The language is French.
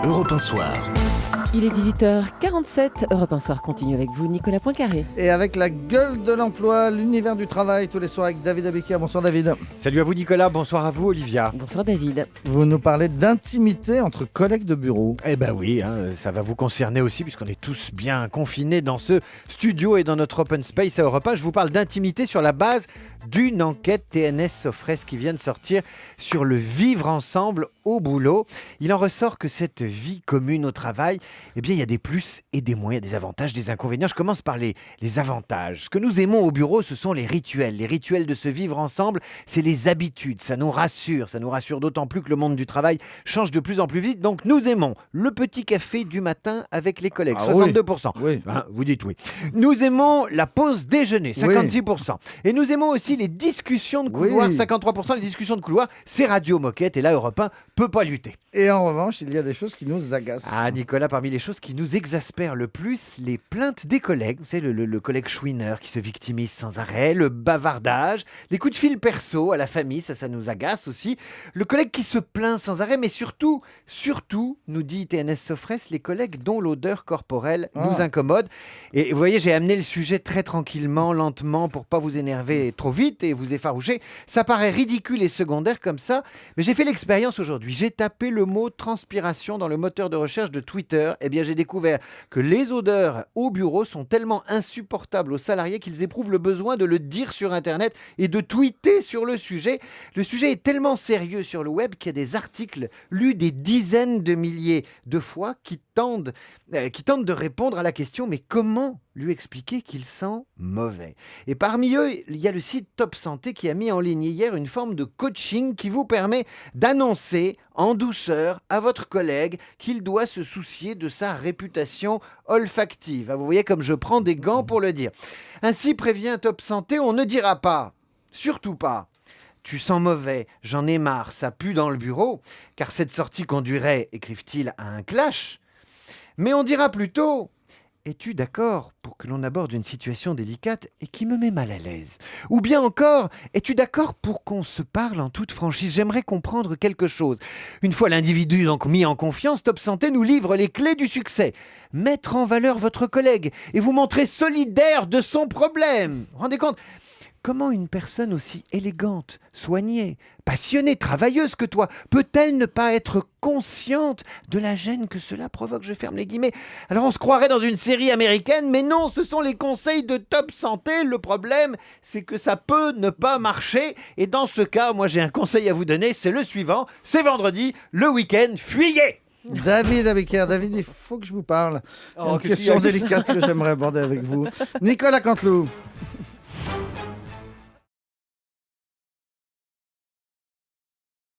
Europe 1 Soir. Il est 18h47, Europe 1 Soir continue avec vous, Nicolas Poincaré. Et avec la gueule de l'emploi, l'univers du travail, tous les soirs avec David Abiker. Bonsoir David. Salut à vous Nicolas, bonsoir à vous Olivia. Bonsoir David. Vous nous parlez d'intimité entre collègues de bureau. Eh ben oui, ça va vous concerner aussi puisqu'on est tous bien confinés dans ce studio et dans notre open space à Europe 1. Je vous parle d'intimité sur la base d'une enquête TNS Sofres qui vient de sortir sur le vivre ensemble au boulot. Il en ressort que cette vie commune au travail, eh bien il y a des plus et des moins, il y a des avantages, des inconvénients. Je commence par les avantages. Ce que nous aimons au bureau, ce sont les rituels. Les rituels de se vivre ensemble, c'est les habitudes. Ça nous rassure d'autant plus que le monde du travail change de plus en plus vite. Donc nous aimons le petit café du matin avec les collègues, 62%. Oui. Vous dites oui. Nous aimons la pause déjeuner, 56%. Et nous aimons aussi les discussions de couloir, 53%. Les discussions de couloir, c'est Radio Moquette et là Europe 1 peut pas lutter. Et en revanche, il y a des choses qui nous agacent. Ah Nicolas, parmi les choses qui nous exaspèrent le plus, les plaintes des collègues. Vous savez, le collègue chouineur qui se victimise sans arrêt, le bavardage, les coups de fil perso à la famille, ça nous agace aussi. Le collègue qui se plaint sans arrêt, mais surtout, nous dit TNS Sofres, les collègues dont l'odeur corporelle nous incommode. Et vous voyez, j'ai amené le sujet très tranquillement, lentement, pour pas vous énerver trop vite et vous effaroucher. Ça paraît ridicule et secondaire comme ça, mais j'ai fait l'expérience aujourd'hui. J'ai tapé le mot transpiration dans le moteur de recherche de Twitter. Eh bien, j'ai découvert que les odeurs au bureau sont tellement insupportables aux salariés qu'ils éprouvent le besoin de le dire sur Internet et de tweeter sur le sujet. Le sujet est tellement sérieux sur le web qu'il y a des articles lus des dizaines de milliers de fois qui tentent de répondre à la question « Mais comment lui expliquer qu'il sent mauvais ?» Et parmi eux, il y a le site Top Santé qui a mis en ligne hier une forme de coaching qui vous permet d'annoncer en douceur à votre collègue qu'il doit se soucier de sa réputation olfactive. Vous voyez comme je prends des gants pour le dire. Ainsi prévient Top Santé, on ne dira pas, surtout pas, tu sens mauvais, j'en ai marre, ça pue dans le bureau, car cette sortie conduirait, écrivent-ils, à un clash. Mais on dira plutôt, es-tu d'accord pour que l'on aborde une situation délicate et qui me met mal à l'aise ? Ou bien encore, es-tu d'accord pour qu'on se parle en toute franchise ? J'aimerais comprendre quelque chose. Une fois l'individu donc mis en confiance, Top Santé nous livre les clés du succès. Mettre en valeur votre collègue et vous montrer solidaire de son problème. Rendez compte ? Comment une personne aussi élégante, soignée, passionnée, travailleuse que toi, peut-elle ne pas être consciente de la gêne que cela provoque ? Je ferme les guillemets. Alors on se croirait dans une série américaine, mais non, ce sont les conseils de Top Santé. Le problème, c'est que ça peut ne pas marcher. Et dans ce cas, moi j'ai un conseil à vous donner, c'est le suivant. C'est vendredi, le week-end, fuyez ! David Abiker, David, il faut que je vous parle. Une question délicate que j'aimerais aborder avec vous. Nicolas Canteloup.